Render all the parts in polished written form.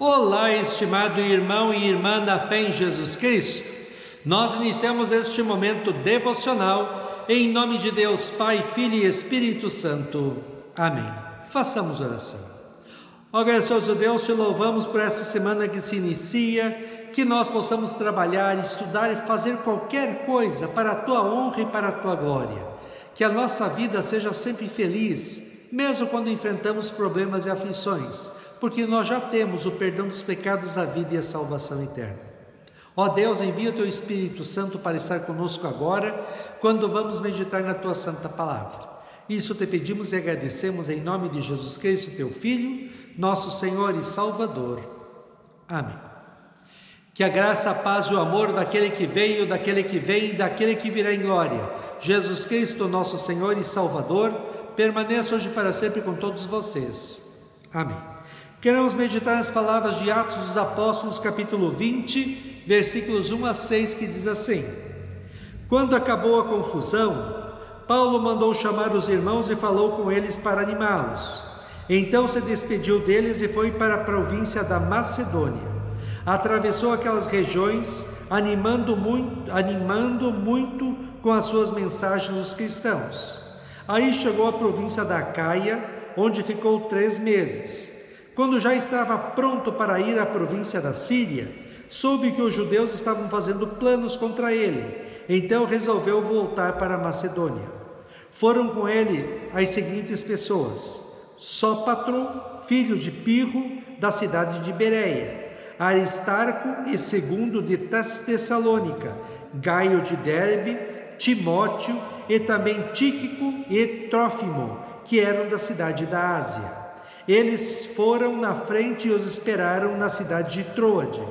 Olá, estimado irmão e irmã na fé em Jesus Cristo. Nós iniciamos este momento devocional em nome de Deus Pai, Filho e Espírito Santo. Amém. Façamos oração. Ó gracioso Deus, te louvamos por essa semana que se inicia, que nós possamos trabalhar, estudar e fazer qualquer coisa para a Tua honra e para a Tua glória. Que a nossa vida seja sempre feliz, mesmo quando enfrentamos problemas e aflições, porque nós já temos o perdão dos pecados, a vida e a salvação eterna. Ó Deus, envia o Teu Espírito Santo para estar conosco agora, quando vamos meditar na Tua Santa Palavra. Isso te pedimos e agradecemos em nome de Jesus Cristo, Teu Filho, nosso Senhor e Salvador. Amém. Que a graça, a paz e o amor daquele que veio, daquele que vem e daquele que virá em glória, Jesus Cristo, nosso Senhor e Salvador, permaneça hoje para sempre com todos vocês. Amém. Queremos meditar nas palavras de Atos dos Apóstolos, capítulo 20, versículos 1 a 6, que diz assim: Quando acabou a confusão, Paulo mandou chamar os irmãos e falou com eles para animá-los. Então se despediu deles e foi para a província da Macedônia. Atravessou aquelas regiões, animando muito com as suas mensagens os cristãos. Aí chegou à província da Acaia, onde ficou 3 meses. Quando já estava pronto para ir à província da Síria, soube que os judeus estavam fazendo planos contra ele, então resolveu voltar para a Macedônia. Foram com ele as seguintes pessoas: Sópatro, filho de Pirro, da cidade de Bereia, Aristarco e Segundo de Tessalônica, Gaio de Derbe, Timóteo e também Tíquico e Trófimo, que eram da cidade da Ásia. Eles foram na frente e os esperaram na cidade de Troade.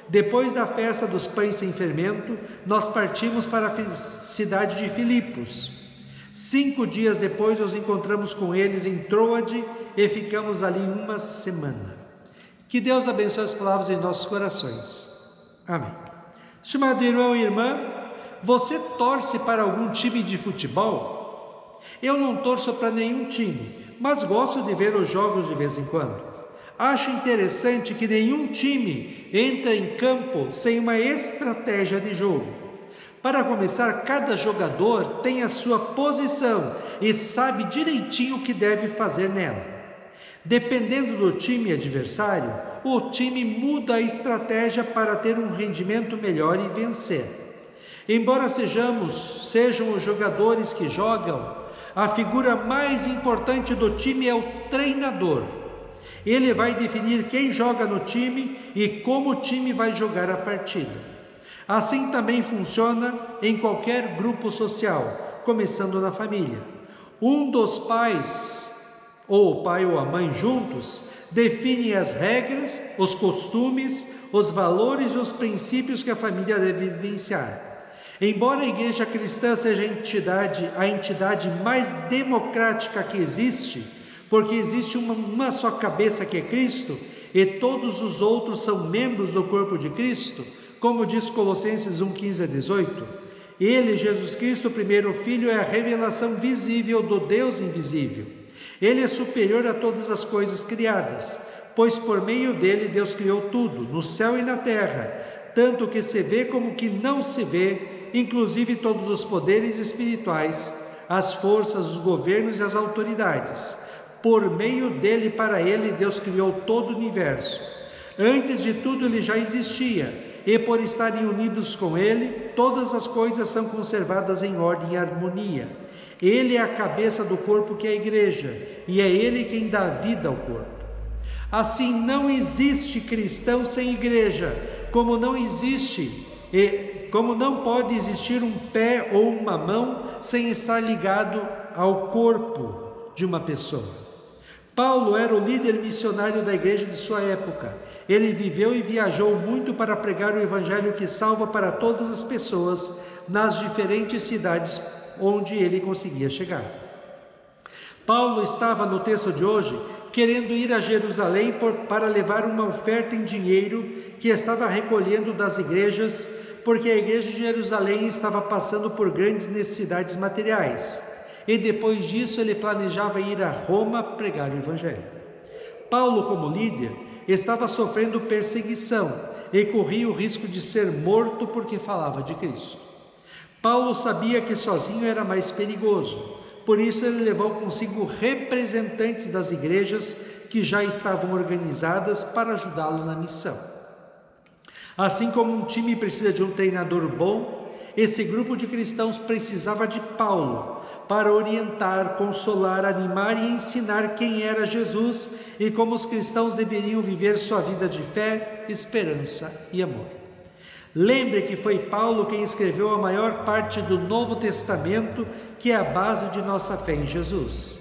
Depois da festa dos pães sem fermento, nós partimos para a cidade de Filipos. 5 dias depois nos encontramos com eles em Troade e ficamos ali 1 semana. Que Deus abençoe as palavras em nossos corações. Amém. Estimado irmão e irmã, você torce para algum time de futebol? Eu não torço para nenhum time, mas gosto de ver os jogos de vez em quando. Acho interessante que nenhum time entra em campo sem uma estratégia de jogo. Para começar, cada jogador tem a sua posição e sabe direitinho o que deve fazer nela. Dependendo do time adversário, o time muda a estratégia para ter um rendimento melhor e vencer. Embora sejam os jogadores que jogam, a figura mais importante do time é o treinador. Ele vai definir quem joga no time e como o time vai jogar a partida. Assim também funciona em qualquer grupo social, começando na família. Um dos pais, ou o pai ou a mãe juntos, definem as regras, os costumes, os valores e os princípios que a família deve vivenciar. Embora a igreja cristã seja a entidade mais democrática que existe, porque existe uma só cabeça que é Cristo, e todos os outros são membros do corpo de Cristo, como diz Colossenses 1:15 a 18, Ele, Jesus Cristo, o primeiro Filho, é a revelação visível do Deus invisível. Ele é superior a todas as coisas criadas, pois por meio dele Deus criou tudo, no céu e na terra, tanto o que se vê como o que não se vê, inclusive todos os poderes espirituais, as forças, os governos e as autoridades. Por meio dele e para ele, Deus criou todo o universo. Antes de tudo ele já existia, e por estarem unidos com ele, todas as coisas são conservadas em ordem e harmonia. Ele é a cabeça do corpo que é a igreja, e é ele quem dá vida ao corpo. Assim, não existe cristão sem igreja, como não pode existir um pé ou uma mão sem estar ligado ao corpo de uma pessoa. Paulo era o líder missionário da igreja de sua época. Ele viveu e viajou muito para pregar o evangelho que salva para todas as pessoas nas diferentes cidades onde ele conseguia chegar. Paulo estava no texto de hoje querendo ir a Jerusalém para levar uma oferta em dinheiro que estava recolhendo das igrejas, porque a igreja de Jerusalém estava passando por grandes necessidades materiais. E depois disso ele planejava ir a Roma pregar o evangelho. Paulo, como líder, estava sofrendo perseguição e corria o risco de ser morto porque falava de Cristo. Paulo sabia que sozinho era mais perigoso, por isso ele levou consigo representantes das igrejas que já estavam organizadas para ajudá-lo na missão. Assim como um time precisa de um treinador bom, esse grupo de cristãos precisava de Paulo para orientar, consolar, animar e ensinar quem era Jesus e como os cristãos deveriam viver sua vida de fé, esperança e amor. Lembre que foi Paulo quem escreveu a maior parte do Novo Testamento, que é a base de nossa fé em Jesus.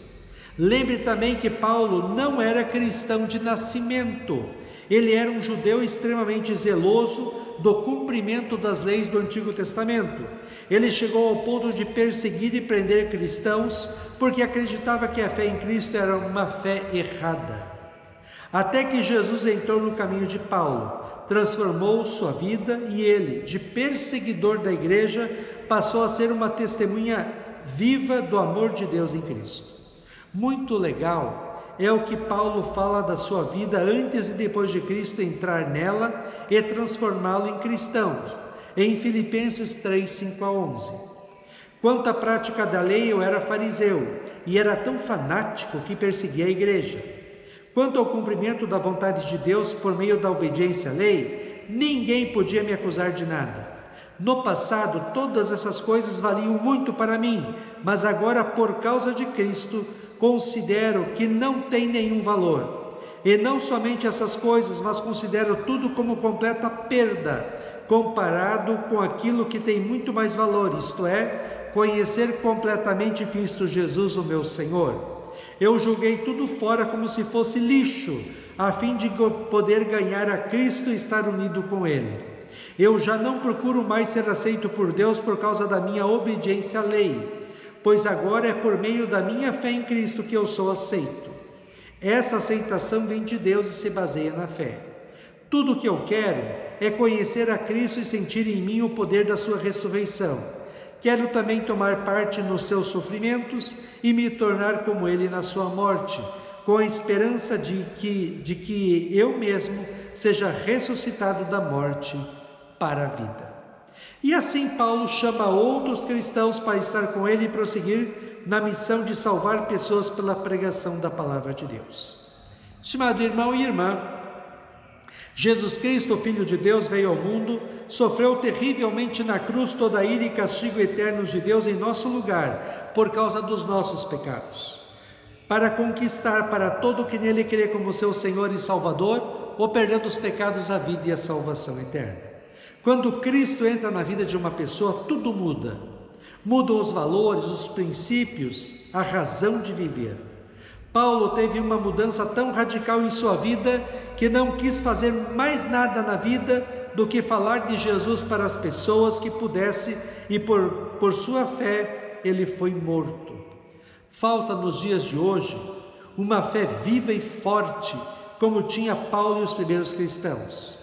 Lembre também que Paulo não era cristão de nascimento. Ele era um judeu extremamente zeloso do cumprimento das leis do Antigo Testamento. Ele chegou ao ponto de perseguir e prender cristãos porque acreditava que a fé em Cristo era uma fé errada. Até que Jesus entrou no caminho de Paulo, transformou sua vida e ele, de perseguidor da igreja, passou a ser uma testemunha viva do amor de Deus em Cristo. Muito legal é o que Paulo fala da sua vida antes e depois de Cristo entrar nela e transformá-lo em cristão, em Filipenses 3, 5 a 11. Quanto à prática da lei, eu era fariseu e era tão fanático que perseguia a igreja. Quanto ao cumprimento da vontade de Deus por meio da obediência à lei, ninguém podia me acusar de nada. No passado, todas essas coisas valiam muito para mim, mas agora, por causa de Cristo, considero que não tem nenhum valor. E não somente essas coisas, mas considero tudo como completa perda, comparado com aquilo que tem muito mais valor, isto é, conhecer completamente Cristo Jesus, o meu Senhor. Eu julguei tudo fora como se fosse lixo, a fim de poder ganhar a Cristo e estar unido com Ele. Eu já não procuro mais ser aceito por Deus por causa da minha obediência à lei, pois agora é por meio da minha fé em Cristo que eu sou aceito. Essa aceitação vem de Deus e se baseia na fé. Tudo o que eu quero é conhecer a Cristo e sentir em mim o poder da sua ressurreição. Quero também tomar parte nos seus sofrimentos e me tornar como Ele na sua morte, com a esperança de que eu mesmo seja ressuscitado da morte para a vida. E assim Paulo chama outros cristãos para estar com ele e prosseguir na missão de salvar pessoas pela pregação da palavra de Deus. Estimado irmão e irmã, Jesus Cristo, o Filho de Deus, veio ao mundo, sofreu terrivelmente na cruz toda a ira e castigo eternos de Deus em nosso lugar, por causa dos nossos pecados, para conquistar para todo o que nele crê como seu Senhor e Salvador, o perdão dos pecados, a vida e a salvação eterna. Quando Cristo entra na vida de uma pessoa, tudo muda. Mudam os valores, os princípios, a razão de viver. Paulo teve uma mudança tão radical em sua vida que não quis fazer mais nada na vida do que falar de Jesus para as pessoas que pudesse, e por sua fé ele foi morto. Falta nos dias de hoje uma fé viva e forte, como tinha Paulo e os primeiros cristãos.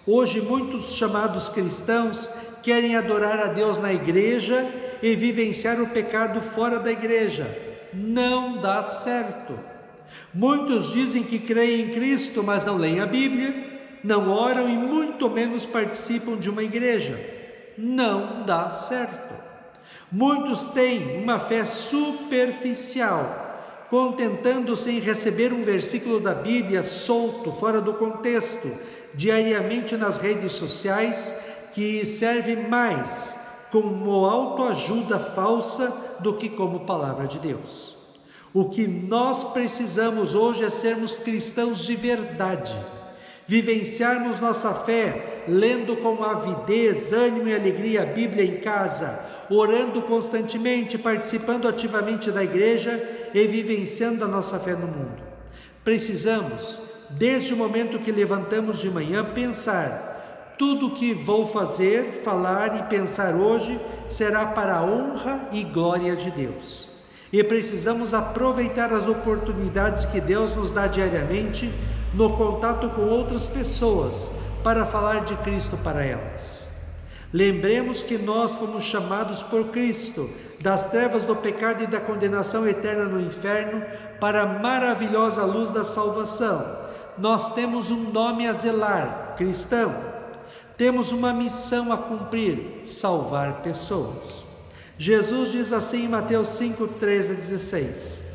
Hoje muitos chamados cristãos querem adorar a Deus na igreja e vivenciar o pecado fora da igreja. Não dá certo. Muitos dizem que creem em Cristo, mas não leem a Bíblia, não oram e muito menos participam de uma igreja. Não dá certo. Muitos têm uma fé superficial, contentando-se em receber um versículo da Bíblia solto, fora do contexto, diariamente nas redes sociais, que serve mais como autoajuda falsa do que como palavra de Deus. O que nós precisamos hoje é sermos cristãos de verdade, vivenciarmos nossa fé, lendo com avidez, ânimo e alegria a Bíblia em casa, orando constantemente, participando ativamente da igreja e vivenciando a nossa fé no mundo. Precisamos, desde o momento que levantamos de manhã, pensar: tudo o que vou fazer, falar e pensar hoje será para a honra e glória de Deus. E precisamos aproveitar as oportunidades que Deus nos dá diariamente no contato com outras pessoas para falar de Cristo para elas. Lembremos que nós fomos chamados por Cristo das trevas do pecado e da condenação eterna no inferno para a maravilhosa luz da salvação. nós temos um nome a zelar, cristão. Temos uma missão a cumprir, salvar pessoas. Jesus diz assim em Mateus 5, 13 a 16: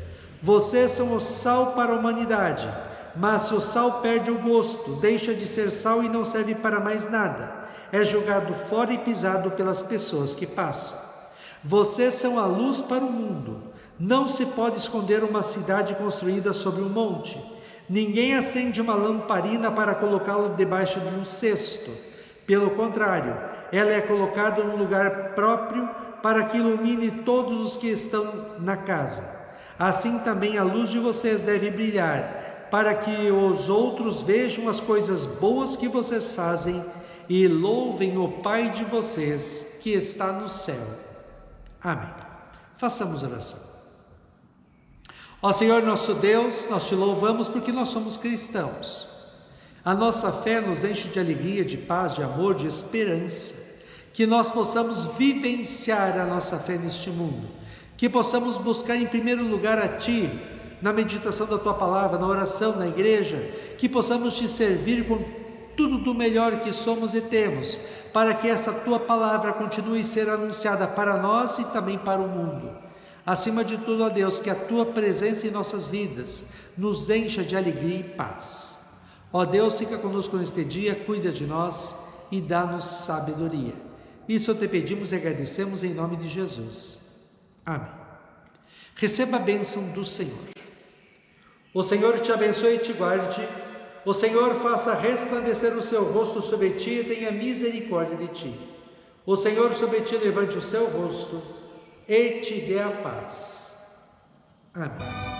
vocês são o sal para a humanidade, mas se o sal perde o gosto, deixa de ser sal e não serve para mais nada. É jogado fora e pisado pelas pessoas que passam. Vocês são a luz para o mundo. Não se pode esconder uma cidade construída sobre um monte. Ninguém acende uma lamparina para colocá-la debaixo de um cesto. Pelo contrário, ela é colocada num lugar próprio para que ilumine todos os que estão na casa. Assim também a luz de vocês deve brilhar, para que os outros vejam as coisas boas que vocês fazem e louvem o Pai de vocês que está no céu. Amém. Façamos oração. Ó Senhor nosso Deus, nós te louvamos porque nós somos cristãos. A nossa fé nos enche de alegria, de paz, de amor, de esperança. Que nós possamos vivenciar a nossa fé neste mundo. Que possamos buscar em primeiro lugar a Ti, na meditação da Tua Palavra, na oração, na igreja. Que possamos Te servir com tudo do melhor que somos e temos, para que essa Tua Palavra continue a ser anunciada para nós e também para o mundo. Acima de tudo, ó Deus, que a Tua presença em nossas vidas nos encha de alegria e paz. Ó Deus, fica conosco neste dia, cuida de nós e dá-nos sabedoria. Isso te pedimos e agradecemos em nome de Jesus. Amém. Receba a bênção do Senhor. O Senhor te abençoe e te guarde. O Senhor faça resplandecer o seu rosto sobre ti e tenha misericórdia de ti. O Senhor sobre ti levante o seu rosto e te dê a paz. Amém.